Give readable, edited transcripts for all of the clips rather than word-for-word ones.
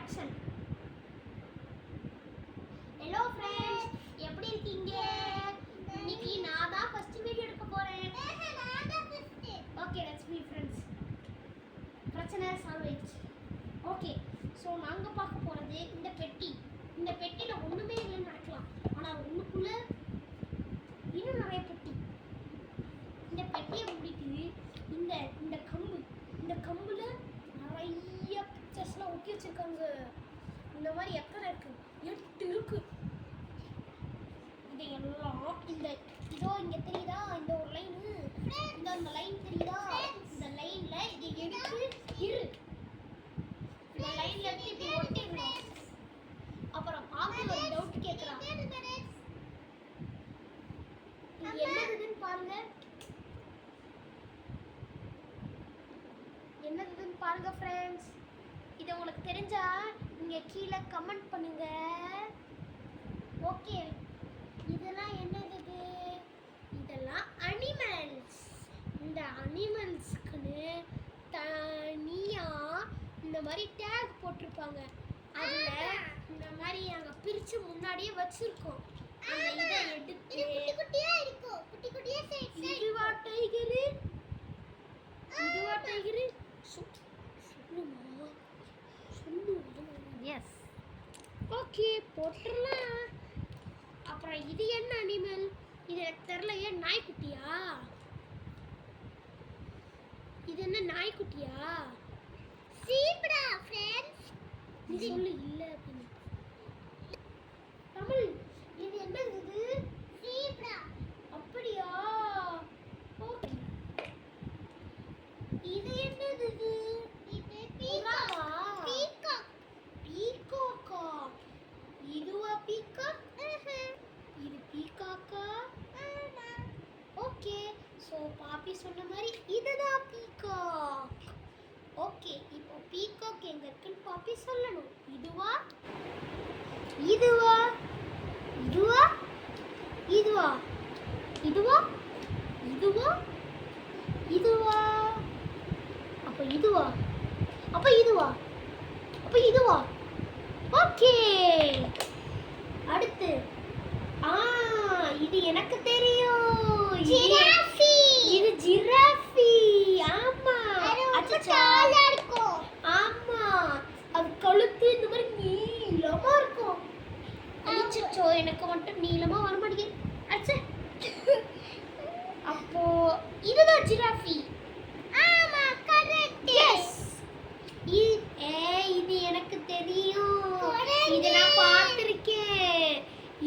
Action. Hello friends, எப்படி இருக்கீங்க? இன்னைக்கு நான் தான் ஃபர்ஸ்ட் வீடியோ எடுக்க போறேன். நான் தான் first. Okay, let's me friends. பிரச்சனை சால்வ் ஆயிடுச்சு. ஓகே, ஸோ நாங்கள் பார்க்க போகிறது இந்த பெட்டி. இந்த பெட்டியில் ஒன்றுமே இல்லைன்னு நினைக்கலாம், ஆனால் ஒன்றுக்குள்ள இன்னும் நிறைய பெட்டி. இந்த பெட்டியை மூடிட்டு இந்த கம்புல நிறைய பிக்சர்ஸ்லாம் ஒட்டி வச்சிருக்காங்க. இந்த மாதிரி எத்தனை இருக்கு? 8 இருக்கு. இதையெல்லாம் இதோ இங்க தெரியுதா? இந்த ஒரு லைனு, இந்த லைன் தெரியுதா? இந்த லைன்ல இதை எடுத்து இந்த லைன்ல எடுத்து இப்படி ஒட்டிடணும். அப்புறம் பாப்பா ஒரு டவுட் கேட்கறான். இது என்னதுன்னு பாருங்க. என்னதுன்னு பாருங்க ஃப்ரெண்ட்ஸ். இது உங்களுக்கு தெரிஞ்சா நீங்க கீழே கமெண்ட் பண்ணுங்க. ஓகே, இதெல்லாம் என்னது? இதெல்லாம் அனிமல்ஸ். இந்த அனிமல்ஸ்க்குன்னு தனியா இந்த மாதிரி டேக் போட்டிருப்பாங்க. அதுல இந்த மாதிரி நாங்க பிரிச்சு முன்னாடியே வச்சிருக்கோம். அந்த இதை எடுத்து குட்டி குட்டியா இருக்கும். குட்டி குட்டியா இதுவா டைகரு? இதுவா டைகரு? எஸ். ஓகே, போட்டுடலாம். அப்புறம் இது என்ன அனிமல்? இது எனக்கு தெரியலையே. நாய்க்குட்டியா? இது என்ன நாய்க்குட்டியா? Zebra friends. இது சொல்லு இல்ல அப்படின்னு. தமிழ் இது என்னது? சீப்ரா. அப்படியா? ஓகே. இது என்னது? இது பீகாக். பீகாக். பீகாக்கா? இதுவா பீகாக்? இது பீகாக்கா? ஆமா. ஓகே, சோ பாப்பி சொன்ன மாதிரி இதுதான் பீகாக். ஓகே, இப்போ பீகாக் எங்க இருக்குன்னு பாப்பி சொல்லணும். இதுவா? இதுவா? இதுவா? இதுவா? இதுவா? இதுவா? இதுவா? அப்ப இதுவா? அப்ப இதுவா? அப்ப இதுவா? ஓகே, அடுத்து இது எனக்கு தெரியும். ஜிராஃபி. இது ஜிராஃபி. ஆமா, அது சாலா இருக்கும். ஆமா, அது கழுத்து இந்த மாதிரி நீளமா இருக்கும். அச்சோ, எனக்கு மட்டும் நீளமா வர மாட்டேங்குது. அச்சே. அப்போ இதுதான் ஜிராஃபி. ஆமா, கரெக்ட். எஸ். இது எனக்கு தெரியும். இத நான் பார்த்திருக்கேன்.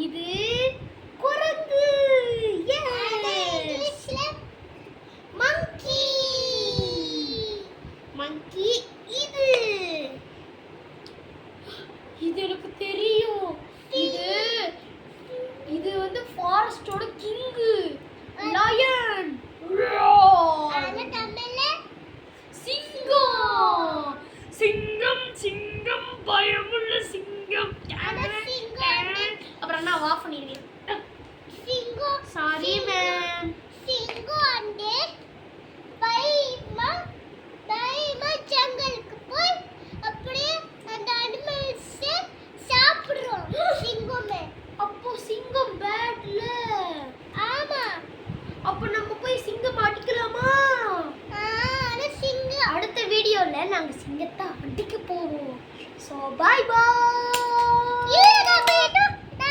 இது குரங்கு. இங்கிலீஷ்ல மங்கி. மங்கி. இது எனக்கு தெரியும். இது வந்து ஃபாரஸ்டோட கிங், லயன். அது தமிழ்ல சிங்கம். சிங்கம் சிங்கம் பயமுள்ள சிங்கம். அப்புறம் நான் ஆஃப் பண்ணிடுவேன். சிங்கம். Sorry ma'am. சிங்கம் வந்து பயமா ஜங்கலுக்கு போய் அப்படியே அந்த அனிமல்ஸ் சாப்பிடுறோம். சிங்கமே. அப்போ சிங்கம் பேட்ல. ஆமா. அப்போ நம்ம போய் சிங்கம் அடிக்கலாமா? அடுத்த வீடியோல நாங்க சிங்கத்தை அடிக்க போவோம். So bye bye.